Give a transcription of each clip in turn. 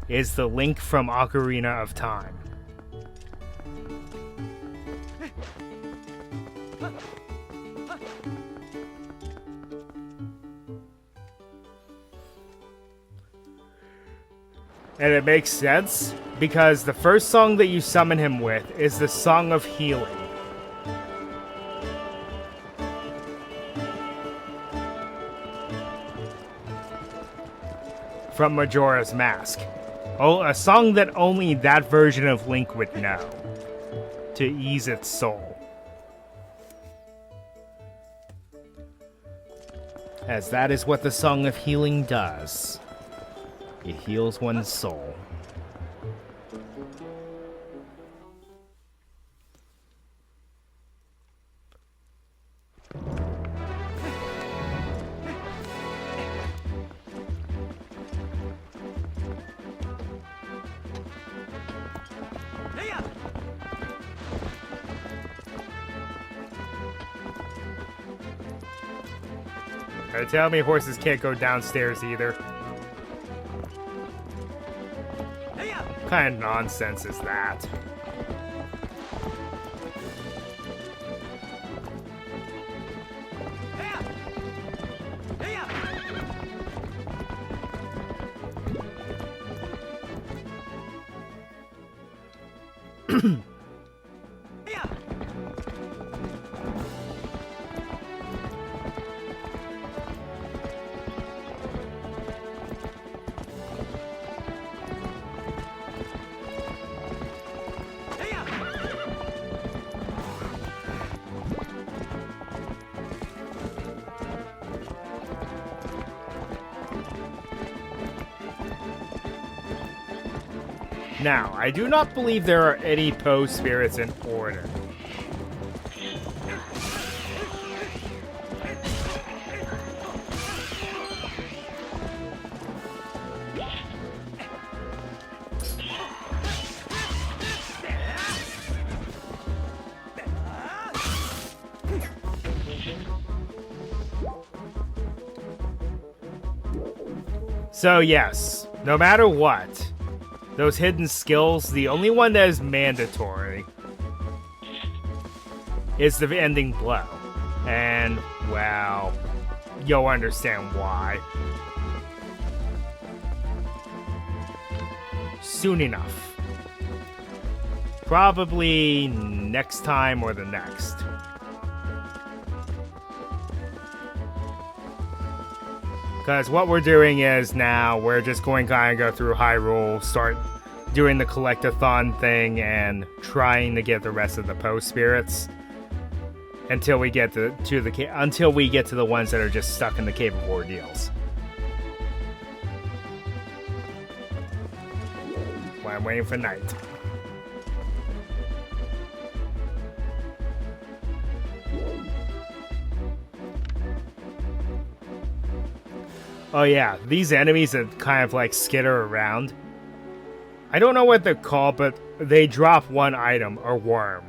is the Link from Ocarina of Time. And it makes sense, because the first song that you summon him with is the Song of Healing. From Majora's Mask. Oh, a song that only that version of Link would know, to ease its soul. As that is what the Song of Healing does. It heals one's soul. Tell me horses can't go downstairs either. What kind of nonsense is that? Now, I do not believe there are any Poe spirits in order. So yes, no matter what, those hidden skills, the only one that is mandatory is the ending blow. And, well, you'll understand why. Soon enough. Probably next time or the next. Because what we're doing is now we're just going to kind of go through Hyrule, start doing the collect-a-thon thing, and trying to get the rest of the Poe spirits until we get to the ones that are just stuck in the Cave of Ordeals. While I'm waiting for night. Oh yeah, these enemies that kind of like skitter around. I don't know what they're called, but they drop one item, a worm.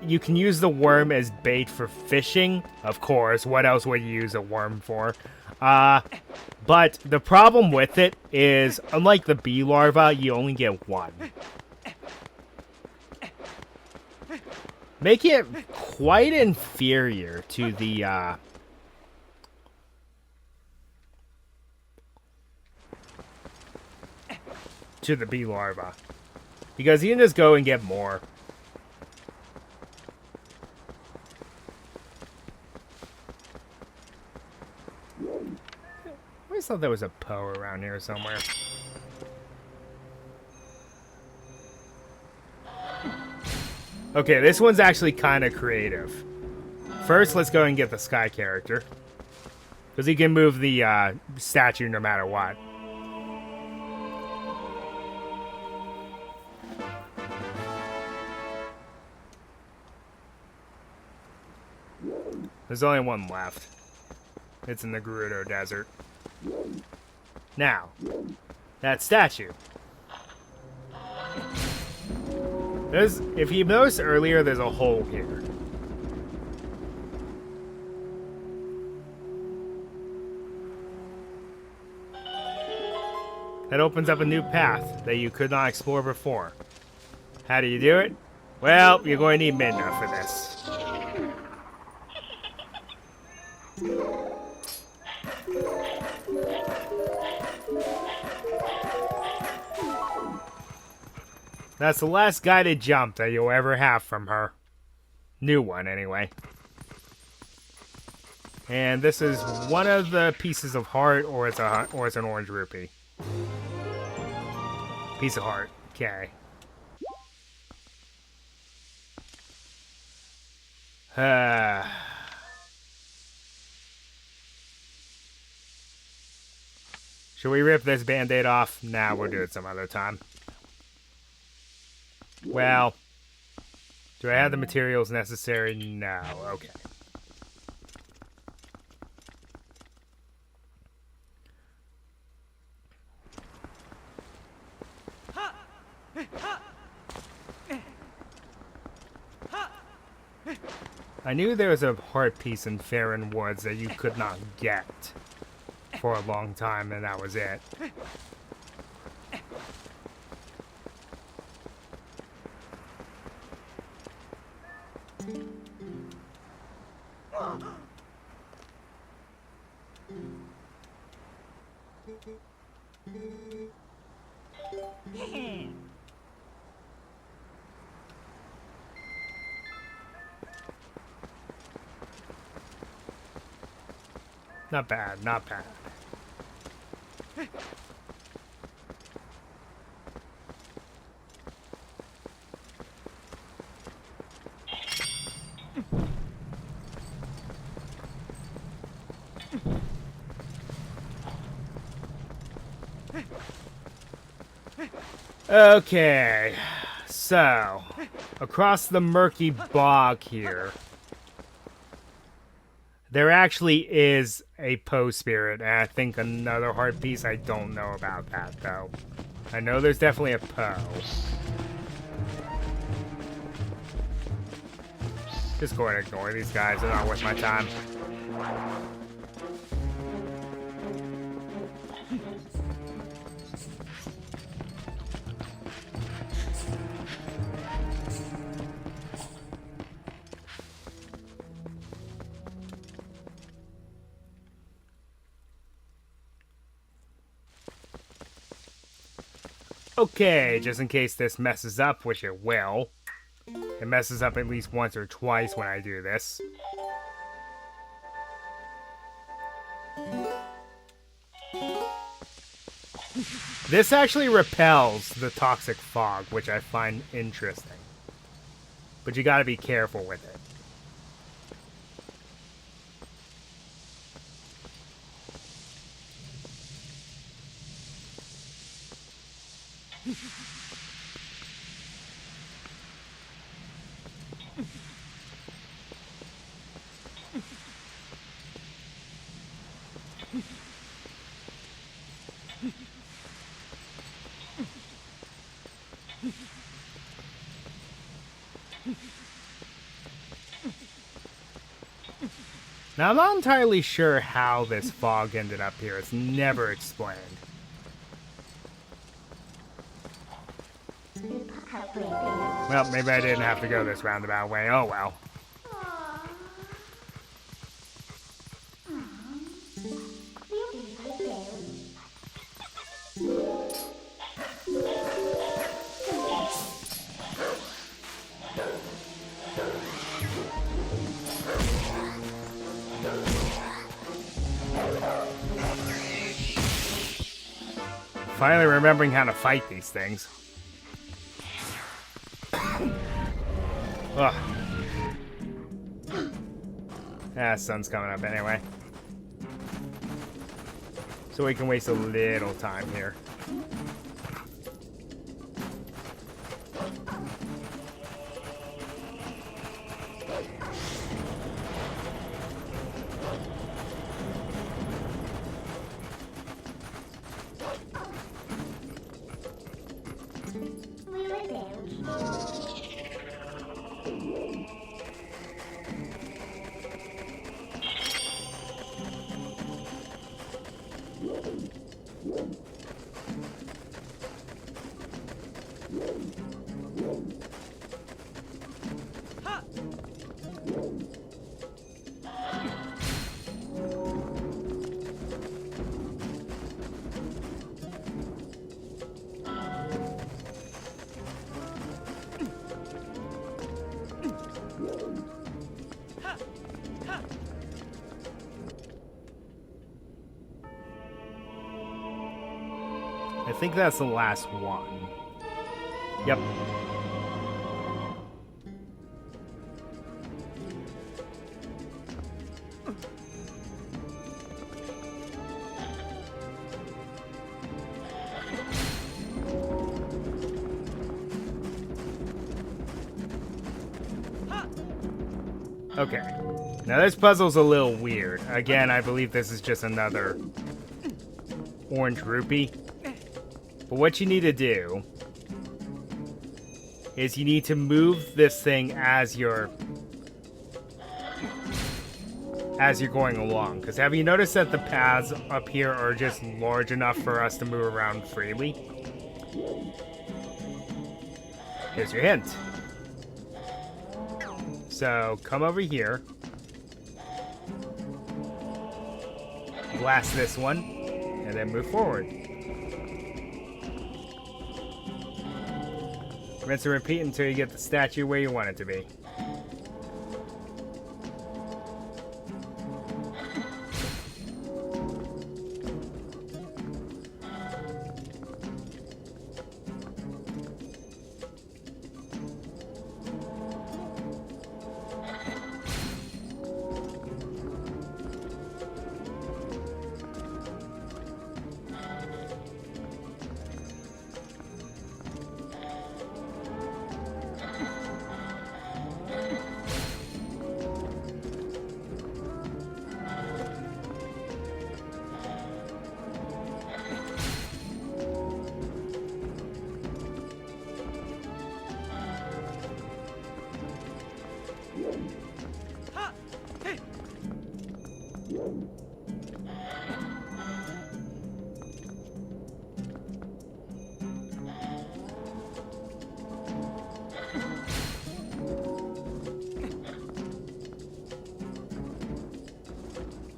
You can use the worm as bait for fishing, of course. What else would you use a worm for? But the problem with it is, unlike the bee larva, you only get one. Making it quite inferior to the, to the bee larva, because you can just go and get more. I always thought there was a Poe around here somewhere. Okay, this one's actually kind of creative. First, let's go and get the Sky character, because he can move the statue no matter what. There's only one left. It's in the Gerudo Desert. Now, that statue. If you noticed earlier, there's a hole here. That opens up a new path that you could not explore before. How do you do it? Well, you're going to need Midna for this. That's the last guided jump that you'll ever have from her. New one, anyway. And this is one of the pieces of heart, or it's an orange rupee. Piece of heart. Okay. Should we rip this band-aid off? Nah, we'll do it some other time. Well, do I have the materials necessary? No. Okay. I knew there was a heart piece in Farron Woods that you could not get for a long time, and that was it. Not bad, not bad. Okay, so across the murky bog here, there actually is a Poe spirit, and I think another heart piece. I don't know about that, though. I know there's definitely a Poe. Just go ahead and ignore these guys. They're not worth my time. Okay, just in case this messes up, which it will. It messes up at least once or twice when I do this. This actually repels the toxic fog, which I find interesting. But you gotta be careful with it. Now, I'm not entirely sure how this fog ended up here. It's never explained. Well, maybe I didn't have to go this roundabout way. Oh, well. Finally remembering how to fight these things. Ugh. Ah, sun's coming up anyway. So we can waste a little time here. I think that's the last one. Yep. Okay. Now this puzzle's a little weird. Again, I believe this is just another orange rupee. But what you need to do is you need to move this thing as you're going along. Because have you noticed that the paths up here are just large enough for us to move around freely? Here's your hint. So come over here. Blast this one. And then move forward. Rinse and repeat until you get the statue where you want it to be.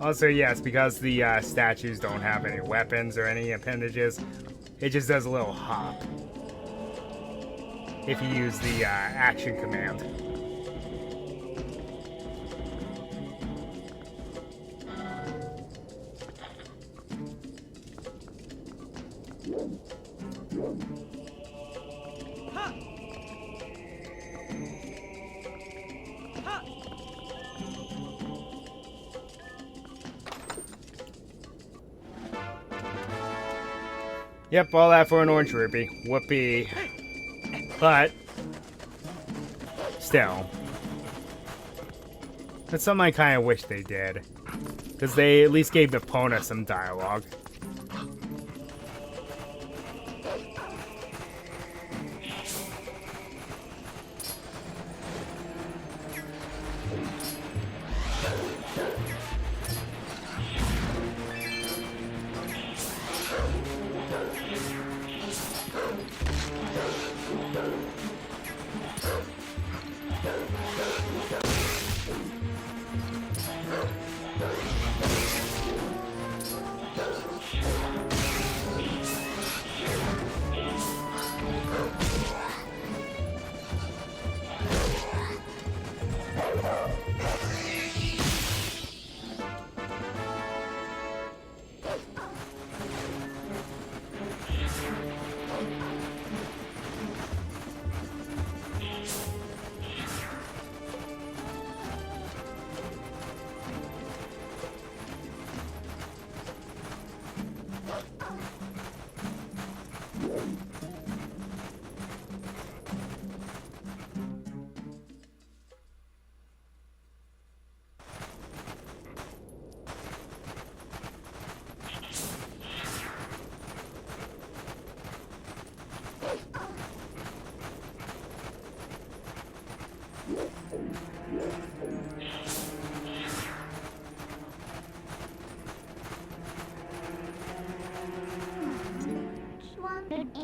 Also, yes, because the statues don't have any weapons or any appendages, it just does a little hop if you use the action command. Yep, all that for an orange rupee. Whoopee. But, still, that's something I kind of wish they did. Because they at least gave Epona some dialogue.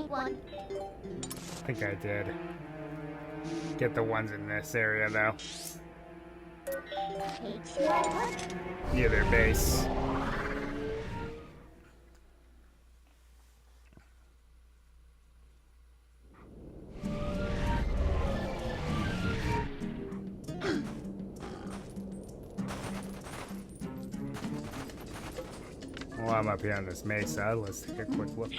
I think I did. Get the ones in this area, though. Near their base. While I'm up here on this mesa, let's take a quick look.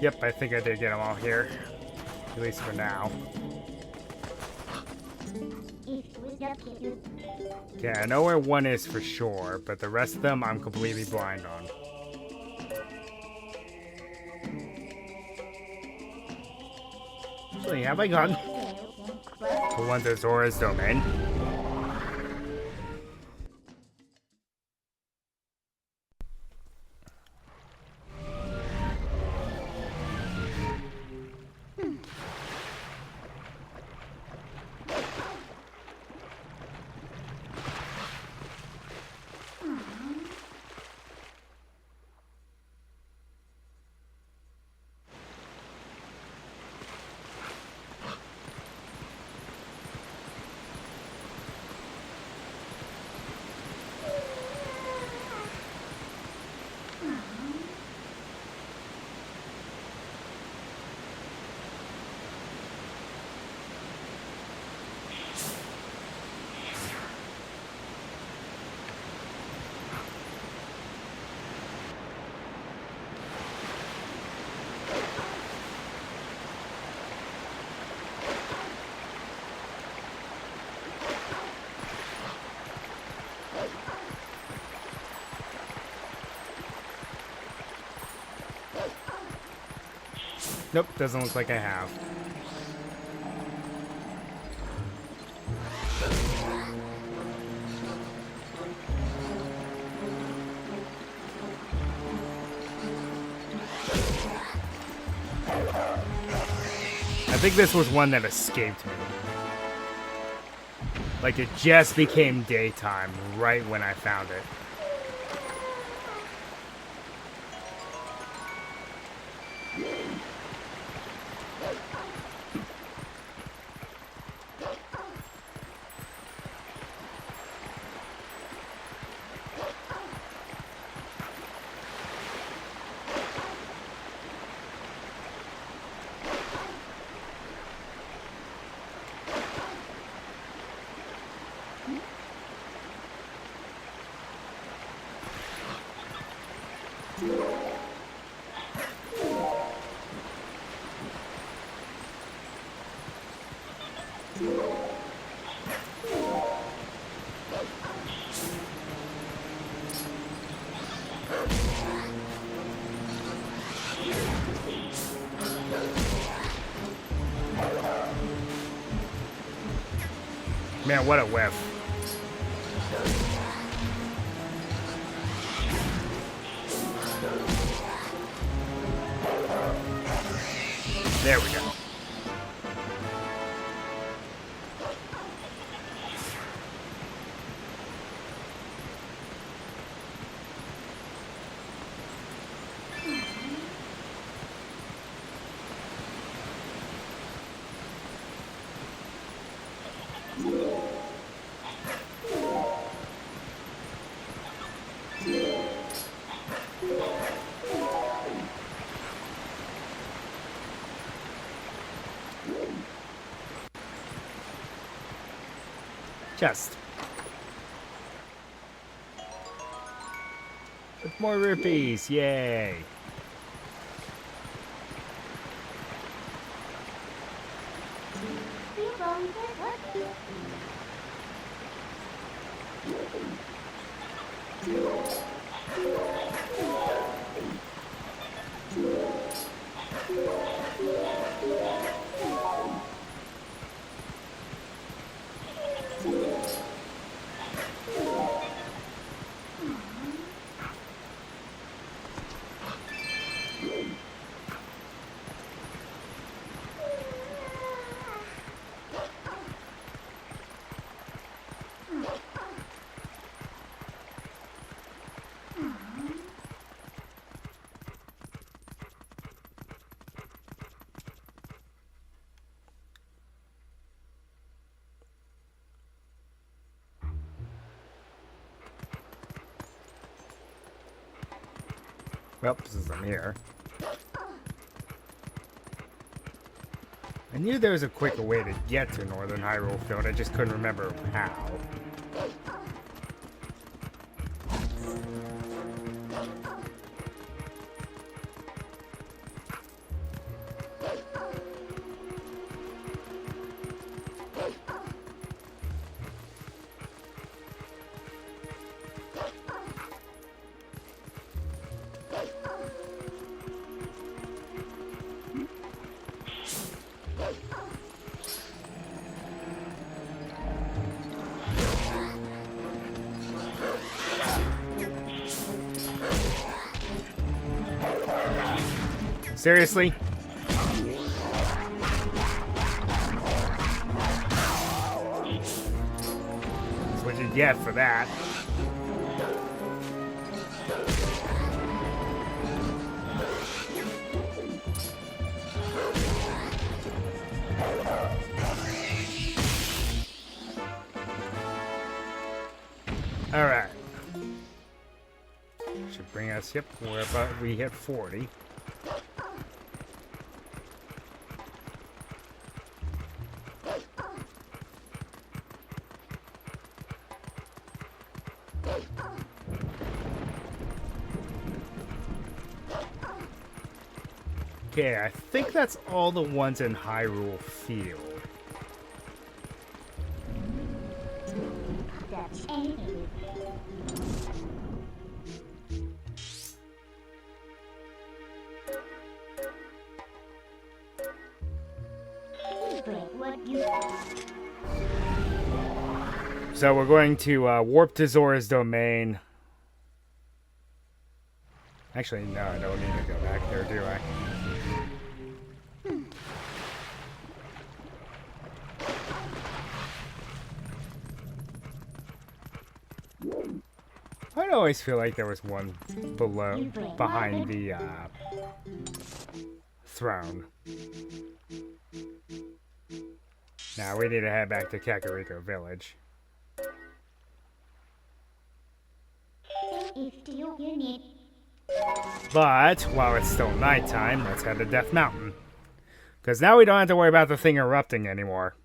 Yep, I think I did get them all here. At least for now. Okay, I know where one is for sure, but the rest of them I'm completely blind on. Actually, have I gotten the one to Zora's domain? Nope, doesn't look like I have. I think this was one that escaped me. Like it just became daytime right when I found it. Man, what a whiff. There we go. Chest. With more rupees, yay! Well, since I'm here. I knew there was a quicker way to get to Northern Hyrule Field, I just couldn't remember how. Seriously? That's what you get for that. Alright. Should bring us, yep, we're about, we hit 40. Okay, I think that's all the ones in Hyrule Field. So we're going to warp to Zora's domain. Actually, no, I don't need to go back there, do I? I always feel like there was one behind the throne. Now we need to head back to Kakariko Village. But while it's still nighttime, let's head to Death Mountain. Because now we don't have to worry about the thing erupting anymore.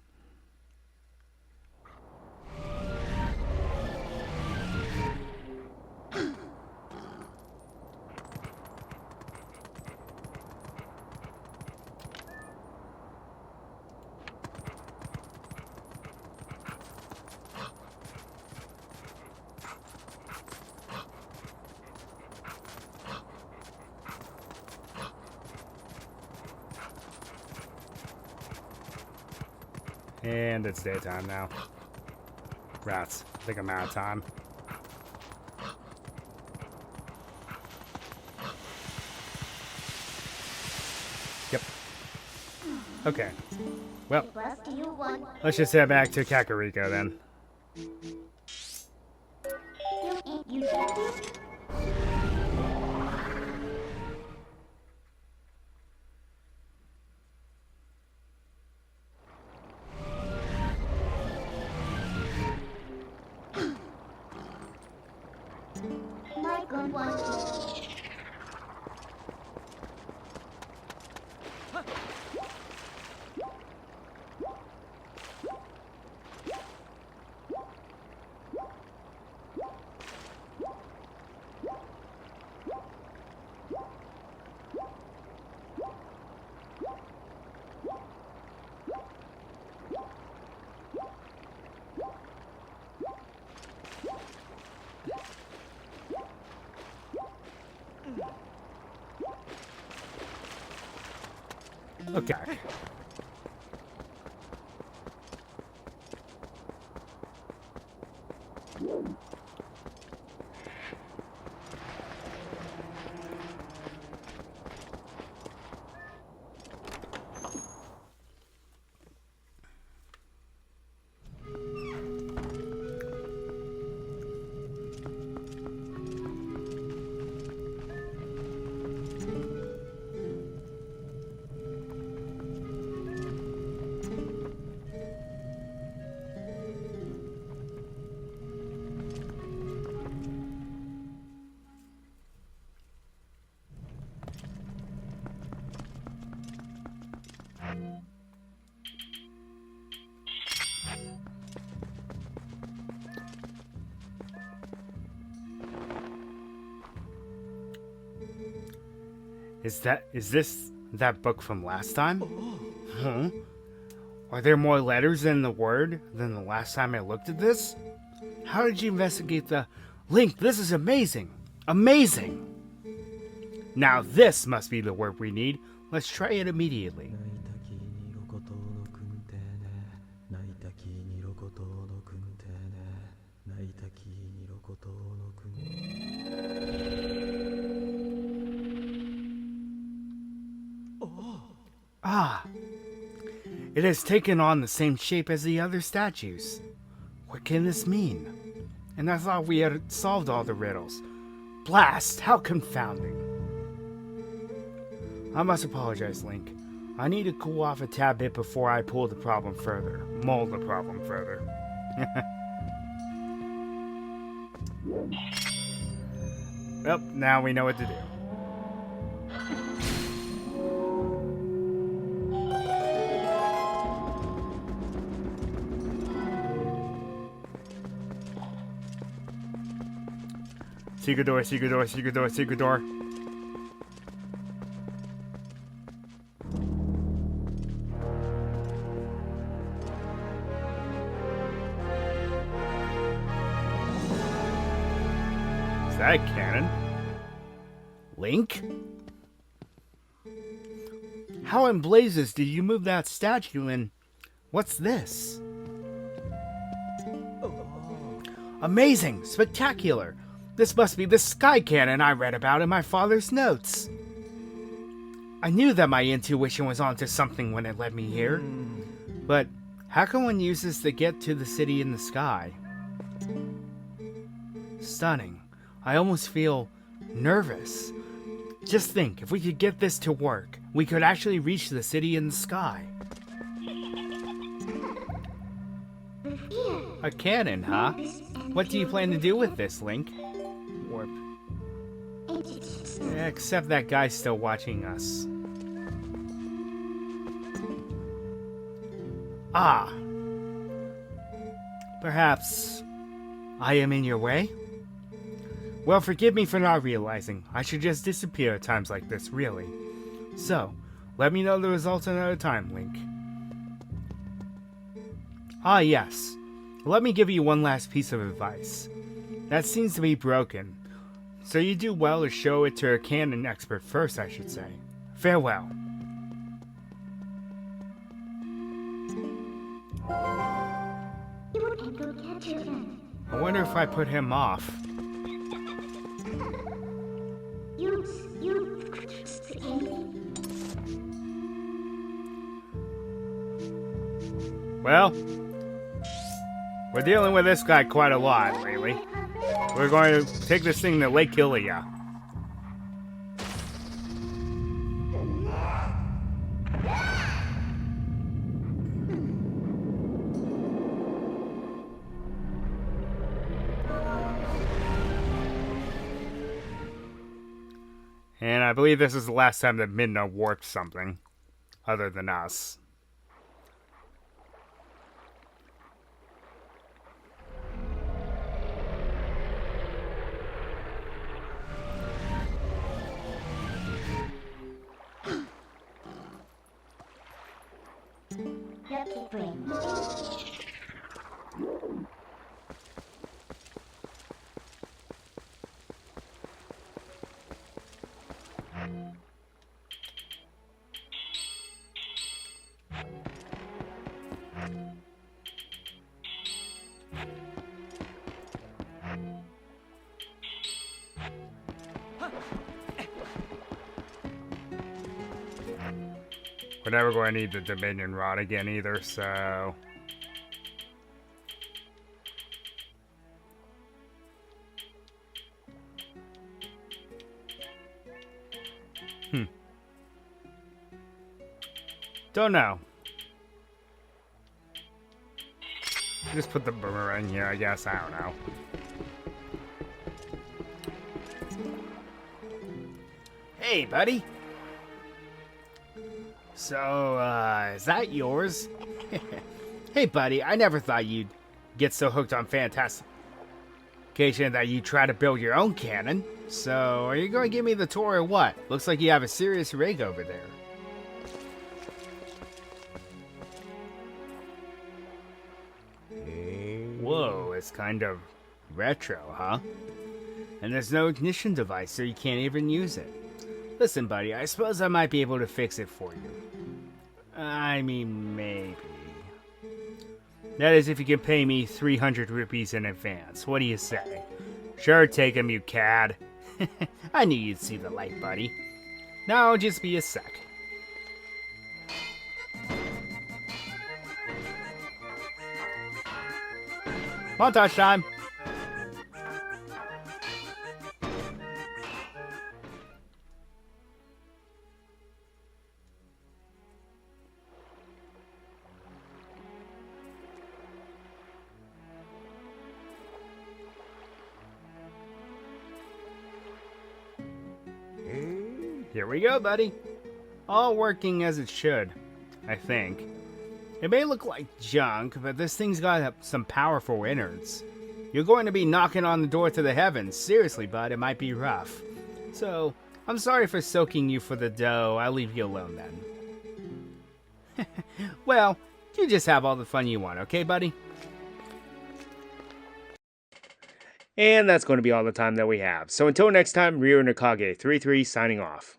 And it's daytime now. Rats. I think I'm out of time. Yep. Okay. Well, let's just head back to Kakariko then. Okay. Is this that book from last time? Huh? Are there more letters in the word than the last time I looked at this? How did you investigate the Link? This is amazing! Amazing! Now this must be the word we need. Let's try it immediately. Ah, it has taken on the same shape as the other statues. What can this mean? And I thought we had solved all the riddles. Blast! How confounding. I must apologize, Link. I need to cool off a tad bit before I pull the problem further. Mold the problem further. Well, now we know what to do. Secret door, secret door, secret door, secret door. Is that a cannon? Link? How in blazes did you move that statue and what's this? Amazing! Spectacular! This must be the sky cannon I read about in my father's notes. I knew that my intuition was onto something when it led me here. But how can one use this to get to the city in the sky? Stunning. I almost feel nervous. Just think, if we could get this to work, we could actually reach the city in the sky. A cannon, huh? What do you plan to do with this, Link? Warp. Except that guy's still watching us. Ah. Perhaps I am in your way? Well, forgive me for not realizing. I should just disappear at times like this, really. So, let me know the results another time, Link. Ah, yes. Let me give you one last piece of advice. That seems to be broken, so you do well to show it to a cannon expert first, I should say. Farewell. I wonder if I put him off. Well, we're dealing with this guy quite a lot lately. We're going to take this thing to Lake Hylia. And I believe this is the last time that Midna warped something, other than us. We're never going to need the Dominion Rod again either, so... Don't know. Just put the boomerang here, I guess. I don't know. Hey, buddy. So, is that yours? Hey, buddy, I never thought you'd get so hooked on fantastication that you try to build your own cannon. So, are you going to give me the tour or what? Looks like you have a serious rig over there. Whoa, it's kind of retro, huh? And there's no ignition device, so you can't even use it. Listen, buddy, I suppose I might be able to fix it for you. I mean, maybe. That is if you can pay me 300 rupees in advance. What do you say? Sure, take 'em, you cad. I knew you'd see the light, buddy. Now, just be a sec. Montage time! Here we go, buddy. All working as it should, I think. It may look like junk, but this thing's got some powerful innards. You're going to be knocking on the door to the heavens. Seriously, bud, it might be rough. So, I'm sorry for soaking you for the dough. I'll leave you alone then. Well, you just have all the fun you want, okay, buddy? And that's going to be all the time that we have. So until next time, Ryo Nakage 33 signing off.